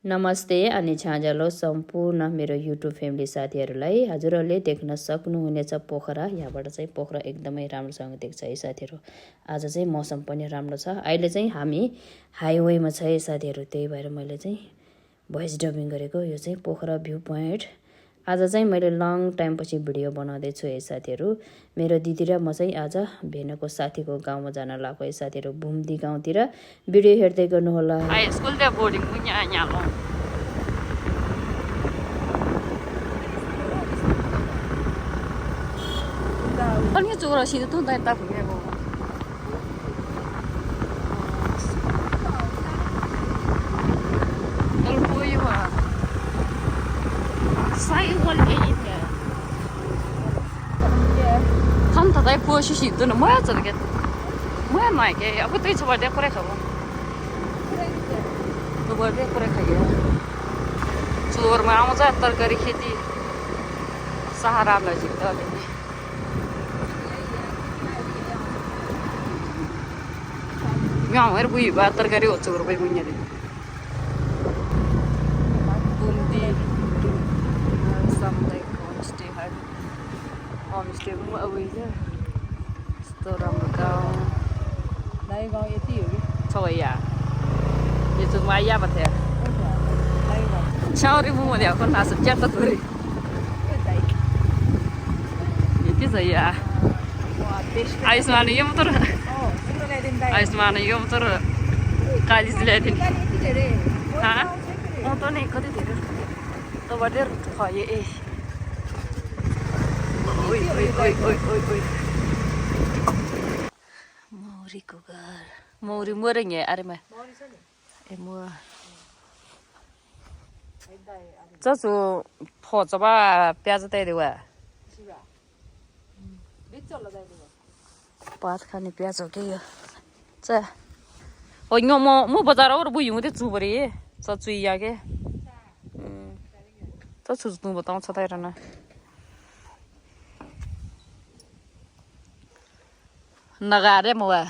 नमस्ते अनि झाँझलो सम्पूर्ण मेरो युट्युब फ्यामिली साथीहरूलाई हजुरहरूले देख्न सक्नुहुनेछ पोखरा। यहाँबाट चाहिँ पोखरा एकदमै राम्रोसँग देख्छ है साथीहरू। आज चाहिँ मौसम पनि राम्रो छ। अहिले चाहिँ हामी हाइवेमा छ है साथीहरू, त्यही भएर मैले चाहिँ भोइस डबिङ गरेको। यो चाहिँ पोखरा भ्यू पोइन्ट। आज चाहिँ मैले लङ टाइमपछि भिडियो बनाउँदैछु है साथीहरू। मेरो दिदी र म चाहिँ आज भेनाको साथीको गाउँमा जान लाग्यो है साथीहरू, भुम्दी गाउँतिर। भिडियो हेर्दै गर्नुहोला। स्कुल त्यहाँ बोर्डिङ पनि यहाँ अनि चोरा सिधै त यता घुमेको kan ta dai po shi shi tu na mo ya zhe ge mo ya mai ge ya bu dai chwa de kore kha bo to bo de kore kha ge chor ma आउँछ तरकारी खेती सहारा नजिक त गाउँहरु बुइ बा तरकारी हो चोर बै मुन्ने दे बुन्दी समथing होमस्टे पनि अब यस्तो राम्रो गाउँ Đây con vậy tí rồi. thôi à như tôi mai ya bật thẻ Đây rồi. sao đi mua đèo con nào sắp chết tao thôi như thế gì à Aisman yum tur Aisman yum tur kalis ledin ha on to nahi kadi dere to bader khaye e oi oi oi oi oi oi Mauri ko gar Mauri murah ya are ma mua cho chú phô cho ba piazza tay đi qua बात खाने प्याज हो क्या चा oh no मो बाजार और बुई हुँदै छु बरे सचुई या के त छु तु बताउँछ त हेर न नगारे मवा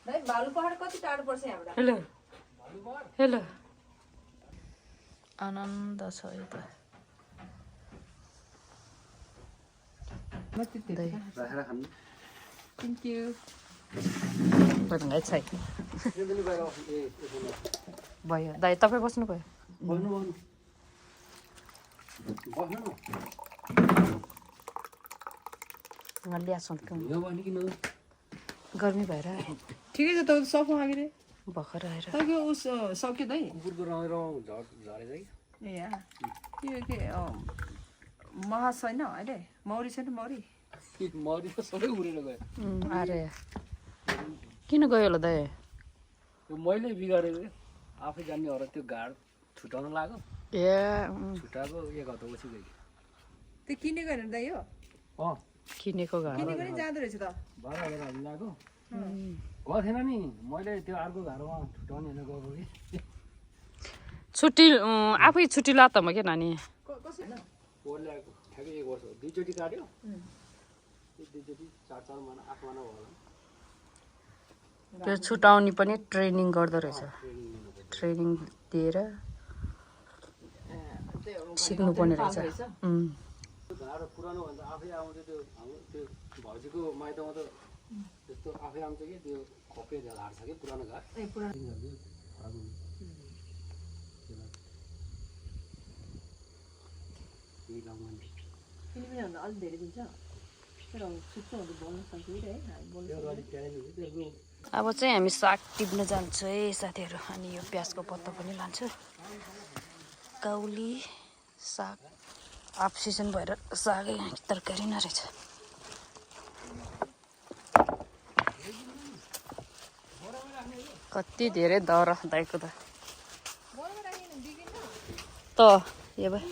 Đấy, Balupahar कति टाढो पर्छ यहाँबाट? हेलो हेलो आनन्द छ यता Thank you. बदंगाइ छै भयो दाइ तपाई बस्नु भयो ngaliya sonkam गर्मी भएर ठिकै छ त सफा आगिरे भर्खर आएर तपाईको उस सक्यो दाइ कुकुरको रङ झरेछ कि ए यो के महा छैन अहिले मौरी छैन मौरी मरि त सबै उडेर गयो अरे किन गयो होला दाइ त्यो मैले बिगारेको आफै जान्ने हो र त्यो घाड छुटाउन लाग्यो ए छुटाएको एक हप्ता पछि गयो त्यो किनेको होइन दाइ हो किनेको घाँस किनेको नि जाँदो रहेछ त 12,000 हामी लाग्यो गएको थिएन नि मैले त्यो अर्को घरमा छुटाउने होइन गएको कि छुट्टी आफै छुट्टी ला त म के नानी पोहोर ल्याएको ठ्याक्कै 1 वर्ष हो 2 चोटि काट्यो 2 चोटि 4 महिना 8 महिना भयो त्यो छुटाउने पनि ट्रेनिङ गर्दो रहेछ ट्रेनिङ दिएर सिक्नु पर्ने रहेछ घाँड पुरानो भन्दा आफै आउँछ त्यो हाम्रो त्यो भौजीको माइतमा त त्यस्तो आफै आउँछ कि त्यो खोपे घाँड छ कि पुरानो घाँड अलिक धेरै दिन्छ अब चाहिँ हामी साग टिप्न जान्छौँ है साथीहरू अनि यो प्याजको पत्ता पनि लान्छु काउली साग अफ सिजन भएर सागै तरकारी नरहेछ कति धेरै दर दाइको त यो भाइ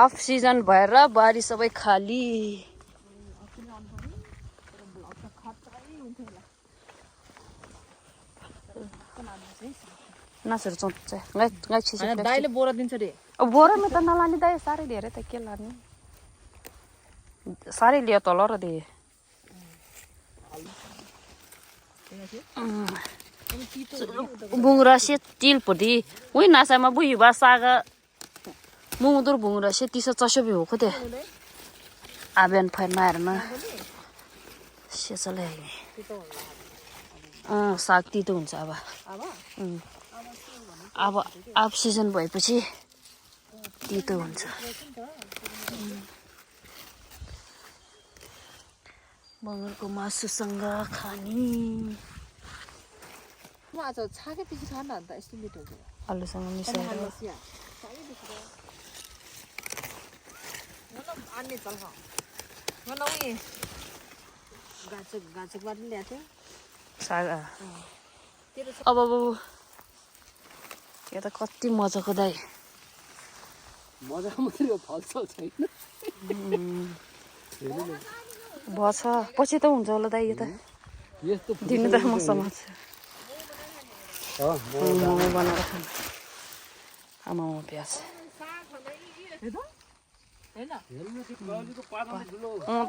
अफ सिजन भएर बारी सबै खाली नसुर चोच्छ गाई छिसो दाइले बोरा दिन्छ रे अब बोरामा त नलाने दाइ साह्रै धेरै त के लाने साह्रै लियो तल र दे बुंग्रासे तिलपट्टि उही नासामा बुही बा सागा मुंगदुर बुंग्रासे तिसा चस्यो बि हो खोते आबेन फाइन मार्न सेसले साग तितो हुन्छ अब अब अफ सिजन भएपछि तितो हुन्छ बङ्गरको मासुसँग खानी 맞아 차게 빛이 잘 난다 있습니다. आलुसँग मिसाएर 할로시야. 차게 빛이. 너는 안내 잘하. 너는 왜 गाजक बाटले ल्याएको थियो साग अब यो त कति मजाको दाइ मजा मात्रै हो फल्छ छैन भछ पछि त हुन्छ होला दाइ यो त यस्तो दिनु त म समाज मोमो बनाएर खानु आमामा प्याज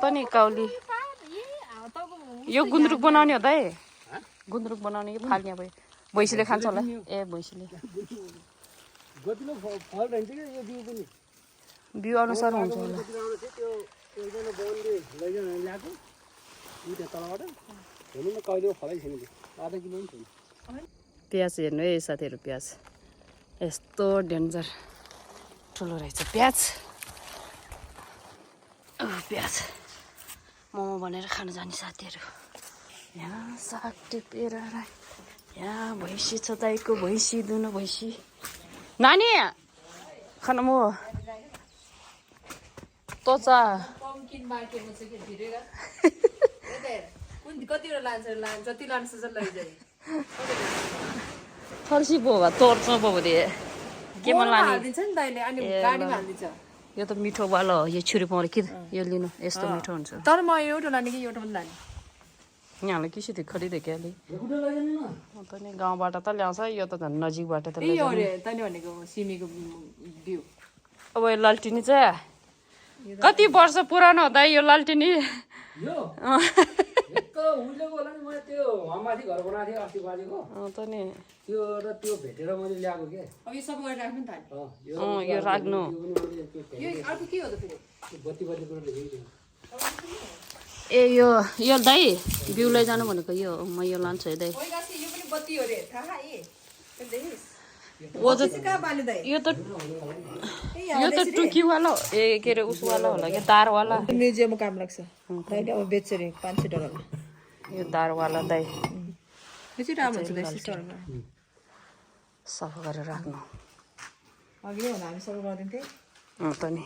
त नि काउली यो गुन्द्रुक बनाउने हो दाइ गुन्द्रुक बनाउने कि फाल्ने भयो भैँसीले खान्छ होला ए भैँसीले गतिलो फल रहन्छ कि यो बिउ पनि बिउ अनुसार हुन्छ होला त्यो एकजना बौनले लैजान ल्याएको उ त्यहाँ तलबाट हेर्नु न कहिलेको फलै छैन त्यो आधा किलो पनि छैन प्याज हेर्नु है साथीहरू प्याज यस्तो डेन्जर ठुलो रहेछ प्याज प्याज मोमो बनाएर खानु जाने साथीहरू यहाँ साग टिपेर यहाँ भैँसी छ दाइको भैँसी दुनो भैँसी नानी खानु म तोचा पम्किन मार्केटमा चाहिँ के भिरेर कुन कतिवटा लान्छ जति लान्छ जति लैजाइ फर्सी पो भए तोर्छ पो दे केमा लाने हालिदिन्छ नि दाइले अनि गाडीमा हालिदिन्छ यो त मिठोवाला हो यो छुरी पाउँछ कि यो लिनु यस्तो मिठो हुन्छ तर म एउटा लाने कि एउटा पनि लाने यहाँलाई किसी थियो खरिदे क्या अलि त नि गाउँबाट त ल्याउँछ यो त झन् नजिकबाट त यो अरे तैँले भनेको सिमीको बिउ अब यो लालटिनी चाहिँ कति वर्ष पुरानो हुँदा यो लालटिनी यो यस्तो उहिलेको होला नि मैले त्यो माथि घर बनाएको थिएँ अस्ति बाजेको त नि त्यो र त्यो भेटेर मैले ल्याएको के अब यो सबै गरेर राख्नु नि त यो राख्नु यो अर्को के हो त फेरि बत्ती कुरा लेखेको ए यो दाइ बिउ लैजानु भनेको यो म यो लान्छु है दाइ यो पनि बत्ती हो रे थाहा यो त टुकीवाला हो ए के अरे उसवाला होला क्या दारवाला म्युजियममा काम लाग्छ दाइले अब बेच्छ अरे $500 यो दारवाला दाइ यो चाहिँ राम्रो हुन्छ दाइ सिस्टरमा सफा गरेर राख्नु अघि नै हामी सबै गरिदिन्थ्यो त नि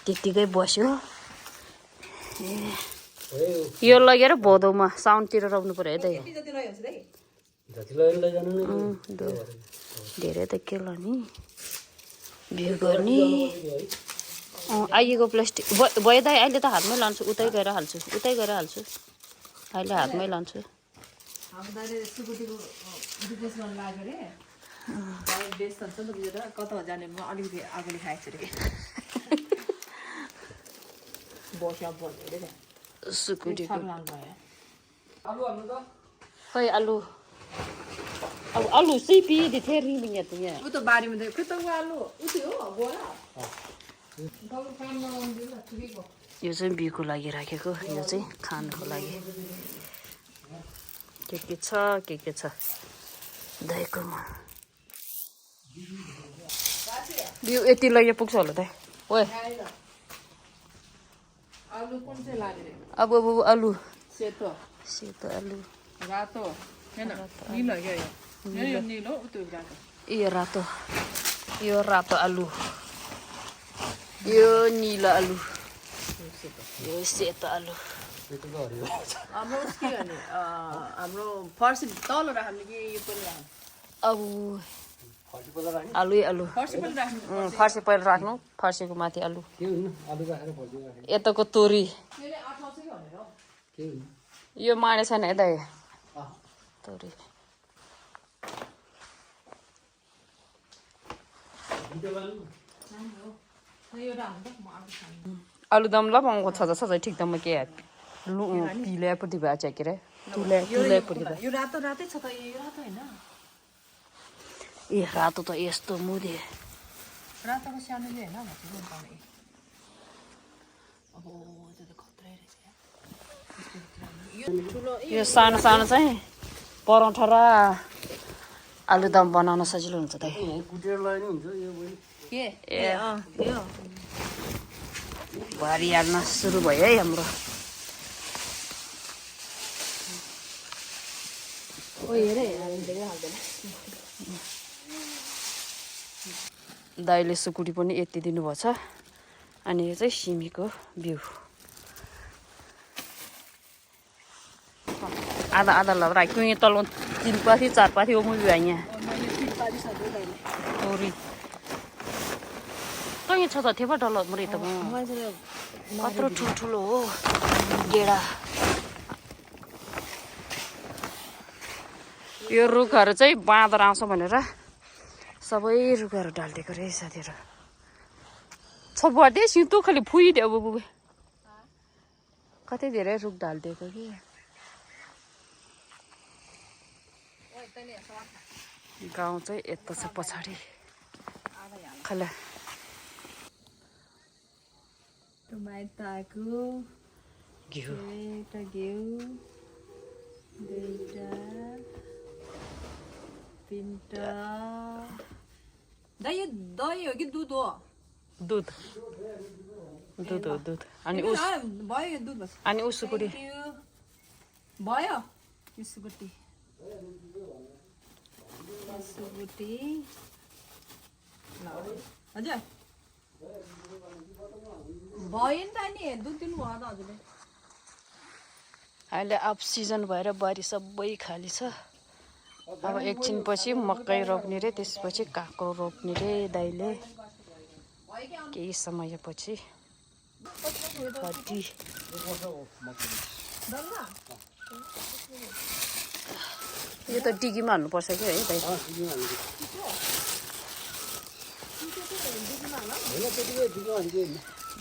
त्यत्तिकै बस्यो ए यो लगेर भदौमा साउनतिर रोप्नु पर्यो है दाइ जति रह्यो हुन्छ दाइ जति लैजानु नि धेरै त के लाने बिउ गर्ने आइएको प्लास्टिक भयो दाइ अहिले त हातमै लान्छु उतै गएर हाल्छु अहिले हातमै लान्छु हाम्रो दाइले सुकुटीको बिजनेस गर्न लाग्यो अरे बेस त नि त बुझेर कता जाने म अलिकति आगोले खाएको छु अरे बस्या बस्यो अरे सुकुटीको आलु हाल्नु त खै आलु अब आलु सिपी दिथे रिङ या त यहाँ उ त बारीमा त खै त आलु उति हो बोला तपाईँ काम नगर्नु दिनु न ठिकैको यो चाहिँ बिउको लागि राखेको यो चाहिँ खानको लागि के छ दाइकोमा बिउ यति लगे पुग्छ होला दाइ ओए आलु कुन चाहिँ लाने अब आलु सेतो आलु रातो हैन निलो क्या यो निलो उतो रातो यो रातो आलु यो निलो आलु यो सेतो आलु हाम्रो के भने हाम्रो फर्सी तल राख्ने कि यो पनि राख्नु अब आलु फर्सी पनि राख्नु फर्सी पहिला राख्नु फर्सीको माथि आलु के हुनु आलु राखेर फर्सी राखेर यताको तोरी यसले आठाउँछ कि भनेर के हुनु यो माडे छैन है दाइ तोरी आलुदम ल पाउँको छ छ ठिक दम के लु पिले पति भए छ के रे तुले पति भए यो रातो रातै छ त यो रातो हैन ए रातो त यस्तो मुदे रातोको सानोले हैन भन्छ पाउने अब त्यो त खतरै रहेछ यो सानो सानो चाहिँ परोठा र आलुदम बनाउन सजिलो हुन्छ दाइ कुटेर लगाए नि हुन्छ यो पनि के ए यो भारी हाल्न सुरु भयो है हाम्रो ओ हेरे हामी धेरै हाल्दैन दाइले सुकुटी पनि यति दिनुभएको छ अनि यो चाहिँ सिमीको बिउ आधा आधा लगा क्यों तल 3 पाथी 4 पाथी हो मुझे आई है ओरी तो ये छ त थियो डल मरे त कत्रो ठुलो हो गेडा यो रुखहरू चाहिँ बाँदर आउँछ भनेर सबै रुखहरू ढालिदिएको रहेछ साथीहरु छबडे सितो खाली फुइदियो बुबु कतै धेरै रुख ढालिदिएको कि गाउँ चाहिँ यता छ पछाडि खला टमाटाको घिउ एउटा घिउ दुईटा तीनटा दही दही हो कि दुध हो दुध दुध हो दुध अनि उस भयो यो दुध बस अनि उसुकुटी भयो यसुकुटी यसुकुटी हजुर भयो नि त नि दुध दिनु भयो त हजुरले अहिले अफ सिजन भएर बारी सबै खाली छ अब एकछिनपछि मकै रोप्ने रे त्यसपछि काँक्रो रोप्ने रे दाइले केही समयपछि हड्डी यो त डिगीमा हाल्नुपर्छ कि है दाइ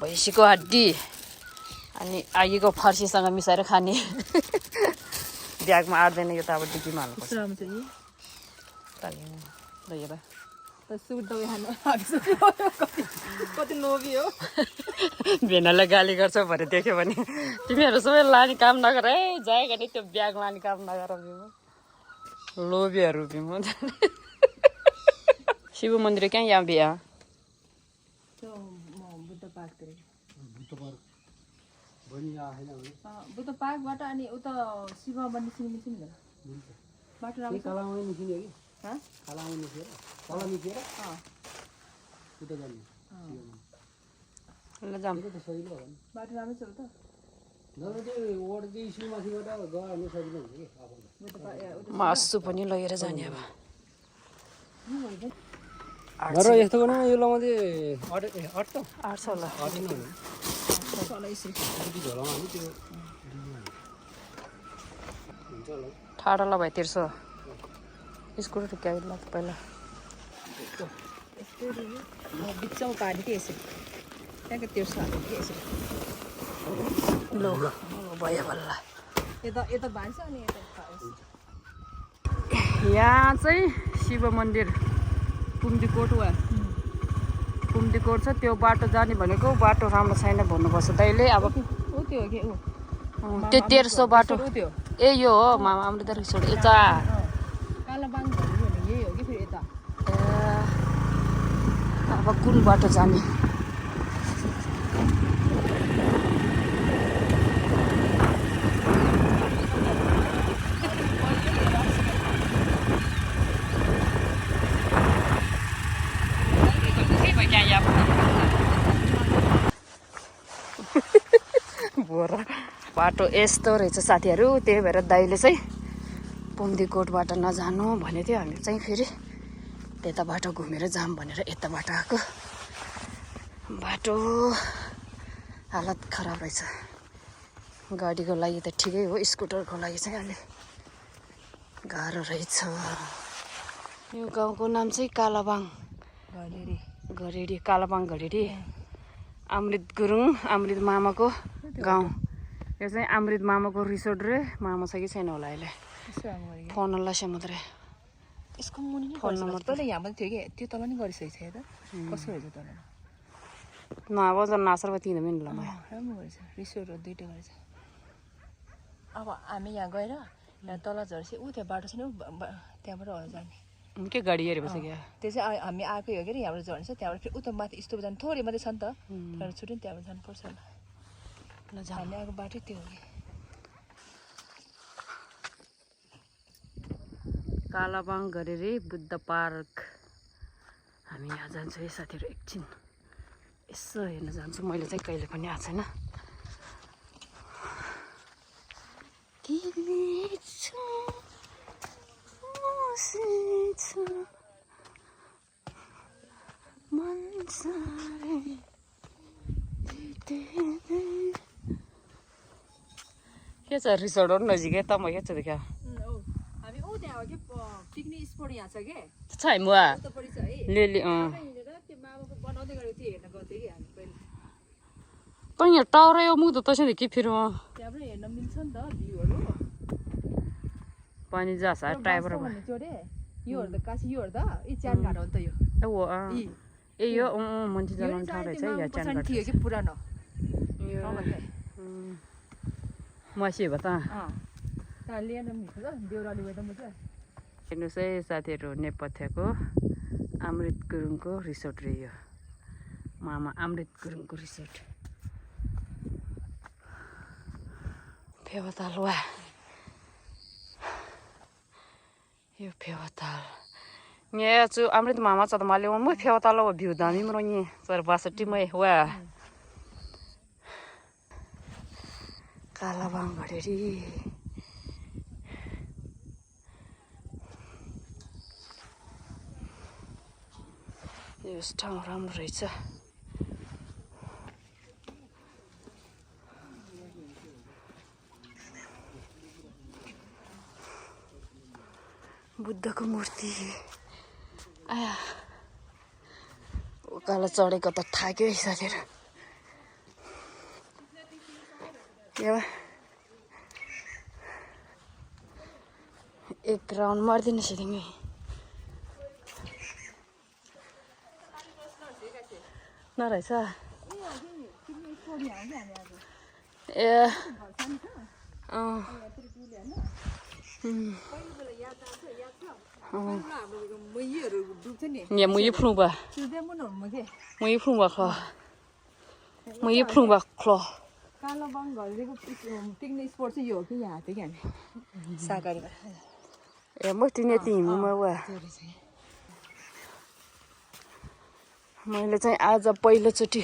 भैँसीको हड्डी अनि आगीको फर्सीसँग मिसाएर खाने ब्यागमा आट्दैन यो त अब डिगीमा हाल्नुपर्छ कति लोभी हो भेनालाई गाली गर्छ भने देख्यो भने तिमीहरू सबै लाने काम नगर है जाए भने त्यो ब्याग लाने काम नगर लोभीहरू बिम शिव मन्दिर कहाँ यहाँ बिहा बुद्ध पार्कबाट अनि उता शिव मन्दिर सिङ्गिन्छ बाटो राम्रो कालामा निस्किने कि हँ कालामा निस्केर तल निस्केर उता जाने ल जाम त्यो त सजिलो होला नि बाटो राम्रो छ उता नभए त्यो ओड्दै स्कुलमाथिबाट गयो भने सजिलो हुन्छ कि आफूलाई म आसु पनि लगेर जाने अब र यस्तो गर्नु यो लगाउँदै अट्छ 800 होला झोलामा हाल्नु त्यो हुन्छ होला ठाडा ल भाइ 1300 स्कुटर क्या लाग्छ पहिला बिचमा पानी के यसरी त्यहाँको त्यो सानो के यसरी लो भयो बल्ल यता भान्छ अनि यता यहाँ चाहिँ शिव मन्दिर कुम्दीकोट वा कुम्दीकोट छ त्यो बाटो जाने भनेको बाटो राम्रो छैन भन्नुपर्छ दाइले अब ऊ त्यो हो कि ऊ त्यो 1300 बाटो ऊ त्यो ए यो हो मामा अमृत रिसोर्ट यता कालाबाङ भन्यो भने यही हो कि फेरि यता अब कुन बाटो जाने बाटो यस्तो रहेछ साथीहरू त्यही भएर दाइले चाहिँ कुम्दीकोटबाट नजानु भनेको थियो हामी चाहिँ फेरि त्यता बाटो घुमेर जाम भनेर यता बाटो आएको बाटो हालत खराब रहेछ गाडीको लागि त ठिकै हो स्कुटरको लागि चाहिँ अलि गाह्रो रहेछ यो गाउँको नाम चाहिँ कालाबाङ घरेरी घरेडी कालाबाङ घरेडी अमृत गुरुङ अमृत मामाको गाउँ यो चाहिँ अमृत मामाको रिसोर्ट रे मामा छ कि छैन होला अहिले फोन नल्ला समुद्र यसको मुनि फोन नम्बर त यहाँ पनि थियो कि त्यो तल नि गरिसकेको छ त कसो रहेछ तल नआवाज नासरवा तिन मिनट ल राम्रो गरेछ रिसोर्ट दुईटा गरेछ अब हामी यहाँ गएर यहाँ तल झर्सी ऊ त्यहाँ बाटो छ नि त्यहाँबाट होला जाने के गाडी हेरे बस क्या त्यो चाहिँ हामी आएकै हो कि यहाँबाट झर्छ त्यहाँबाट फेरि उता माथि यस्तो जानु थोरै मात्रै छ नि त त्यहाँबाट छुट्यो नि त्यहाँबाट जानुपर्छ ल हामी आएको बाटै त्यो हो कि कालाबाङ गरेर बुद्ध पार्क हामी यहाँ जान्छौँ है साथीहरू एकछिन यसो हेर्न जान्छु मैले चाहिँ कहिले पनि आएको छैन के छ रिसोर्टहरू नजिकै त म के छ देखा हामी ऊ त्यहाँ हो कि पिकनिक स्पोट यहाँ छ कि छ है मुवा उतापट्टि छ है लेली हिँडेर त्यो मामाको बनाउँदै गरेको थियो हेर्न गएको थियो कि हामी पहिला पनि यहाँ टावर यो मुख त तैँले के फेरि त्यहाँ पनि हेर्न मिल्छ नि त भ्यूहरू पानी जाछ ड्राइभर भन्ने चोरे योहरू त काशी योहरू त यी च्यान घाट हो नि त यो ए यो मान्छे जलाउने ठाउँ रहेछ है यहाँ च्यान थियो कि पुरानो मसी भयो त त्यहाँ लिएर देउराली गएर म चाहिँ हेर्नुहोस् है साथीहरू नेपथ्यको अमृत गुरुङको रिसोर्ट रे यो मामा अमृत गुरुङको रिसोर्ट फेवाताल वा यो फेवाताल यहाँ चाहिँ अमृत मामा छ त मैले म फेवाताल हो भ्यू दामी मरो नि सर 62 मै वा कालाबाङ घडेरी यस ठाउँ राम्रो रहेछ बुद्धको मूर्ति आया उकालो चढेको त थाक्यो है साथीहरू एक राउन्ड मारिदिनु सिधै नरहेछ ए यहाँ मुई फुङबा मुई फुङबा ख मुई फुङबा ख कालाबाङ घरेको पिकनिक स्पोट चाहिँ यो हो कि यहाँ थियो कि हामी साकारी ए म तिनी तिमीमा वा मैले चाहिँ आज पहिलोचोटि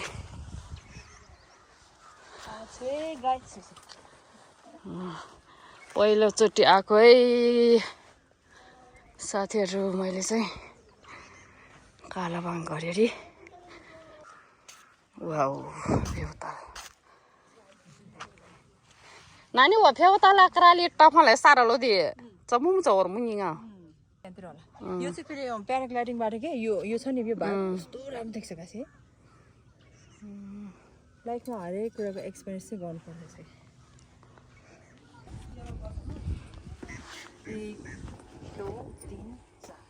पहिलोचोटि आएको है साथीहरू मैले चाहिँ कालाबाङ घरेरी वाउ फेवताल नानी वा फेवताल आक्राली टफालाई सारा लो दिए चमुम चौर मुनिङा त्यहाँतिर होला यो चाहिँ फेरि प्याराग्लाइडिङबाट के यो छ नि यो भाग कस्तो राम्रो देख्छ खासै लाइफमा हरेक कुराको एक्सपिरियन्स चाहिँ गर्नुपर्ने छ 1 2 3 4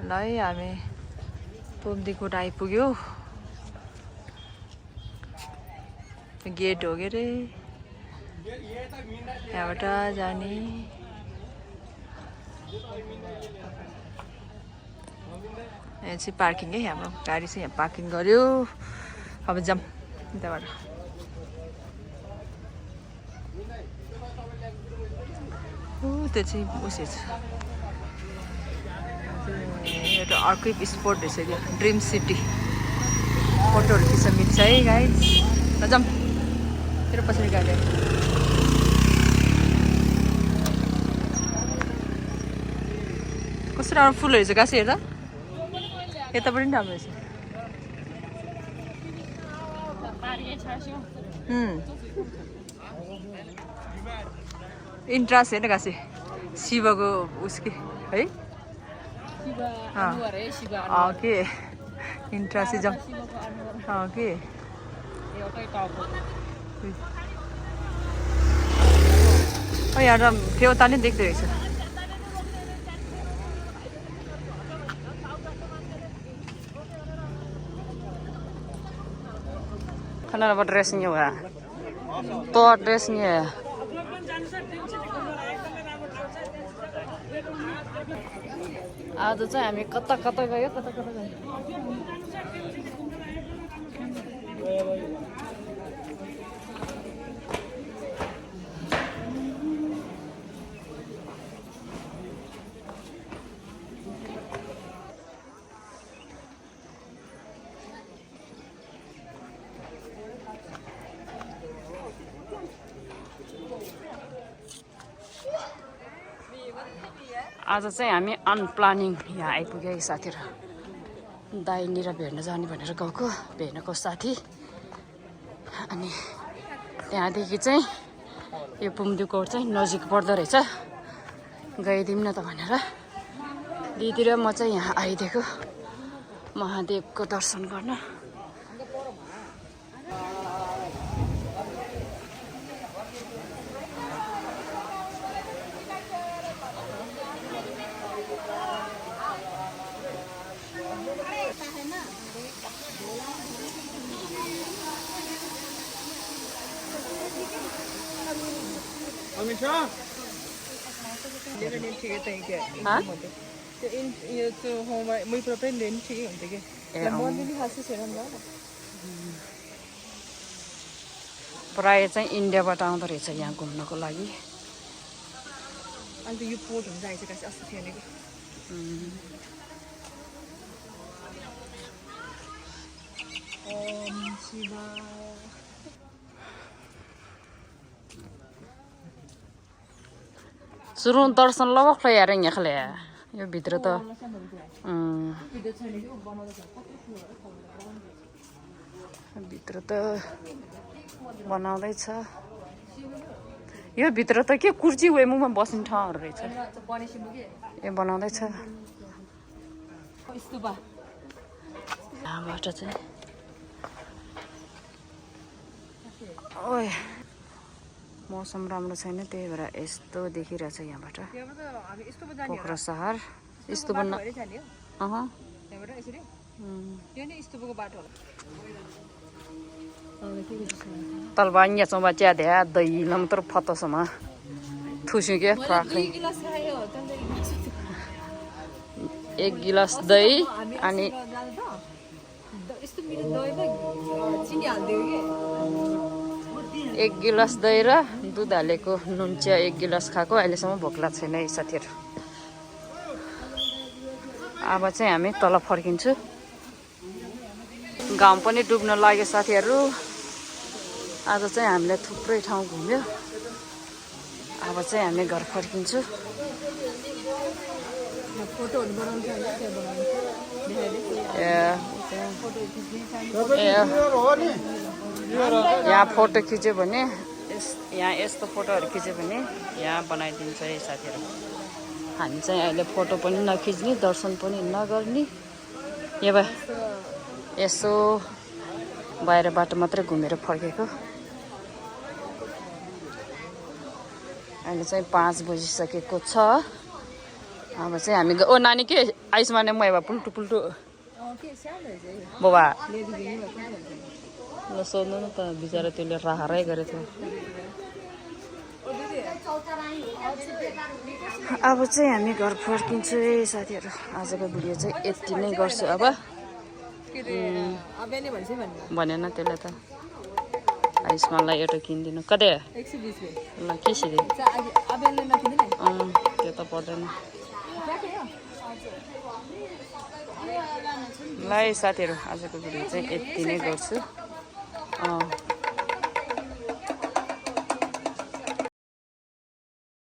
ल है हामी पोम्दीकोट आइपुग्यो गेट हो के अरे यहाँबाट जाने यहाँ चाहिँ पार्किङ है हाम्रो गाडी चाहिँ यहाँ पार्किङ गर्यो अब जाऊँ त्यहाँबाट त्यो चाहिँ उसै छ एउटा अर्कै स्पोट रहेछ क्या ड्रिम सिटी फोटोहरू खिच्न मिल्छ है गाइज ल जाऊँ तेरो पछाडि गाडी कस्तो राम्रो फुलहरू छ गाँसी हेर्दा यता पनि राम्रो रहेछ इन्ट्रान्स हेर्न घाँसे शिवको उसके है के इन्ट्रान्स के यहाँ त देउता नै देख्दो रहेछ Kenapa dressnya wah? Tuh dressnya. आज चाहिँ हामी कता कता गयो आज चाहिँ हामी अनप्लानिङ यहाँ आइपुग्यो साथीहरू दाइनिर भेट्न जाने भनेर गएको भेट्नको साथी अनि त्यहाँदेखि चाहिँ यो पुम्दुकोट चाहिँ नजिक पर्दो रहेछ गइदिउँ न त भनेर दिदी र म चाहिँ यहाँ आइदिएको महादेवको दर्शन गर्न प्रायः चाहिँ इन्डियाबाट आउँदो रहेछ यहाँ घुम्नको लागि अन्त यो पोर्ट हुन्छ आइसकेको छ अस्ति थियो नि ओम शिवा सुरु दर्शन लगक्क यार यहाँ खाले यो भित्र त भित्र त बनाउँदैछ यो भित्र त के कुर्ची वेमुमा बस्ने ठाउँहरु रहेछ ए बनाउँदैछ यहाँबाट चाहिँ ओए मौसम राम्रो छैन त्यही भएर यस्तो देखिरहेछ यहाँबाट पोखरा शहर यस्तो बन्न तलबानिया चौबा च्याद्या दही नमतर फतोसमा थुस्यो के फ्राक्ने एक गिलास दही अनि एक गिलास दही र दुध हालेको नुन चिया एक गिलास खाएको अहिलेसम्म भोक लाग्छ छैन है साथीहरु अब चाहिँ हामी तल फर्किन्छु घाम पनि डुब्न लाग्यो साथीहरु आज चाहिँ हामीले थुप्रै ठाउँ घुम्यो अब चाहिँ हामी घर फर्किन्छु फोटोहरु बनाउँछ हैन त्यो बनाउँछ यहाँ फोटो खिच्यो भने यहाँ यस्तो फोटोहरु खिच्यो भने यहाँ बनाइदिन्छ है साथीहरु हामी चाहिँ अहिले फोटो पनि नखिच्ने दर्शन पनि नगर्ने यो भए यसो बाहिर बाटो मात्रै घुमेर फर्केको अहिले चाहिँ 5 बजिसकेको छ अब चाहिँ हामी ओ नानी के आइसमाने मयवा पुल्टु पुल्टु बाबा ल सोध्नु न त बिचारा त्यसले राहरै गरेथ्यो अब चाहिँ हामी घर फर्किन्छु है साथीहरु आजको भिडियो चाहिँ यति नै गर्छु अब भनेन त्यसले त आइसमानलाई एउटा किनिदिनु कतै 120 ल के सिधै त्यो त पर्दैन ल साथीहरु आजको भिडियो चाहिँ यति नै गर्छु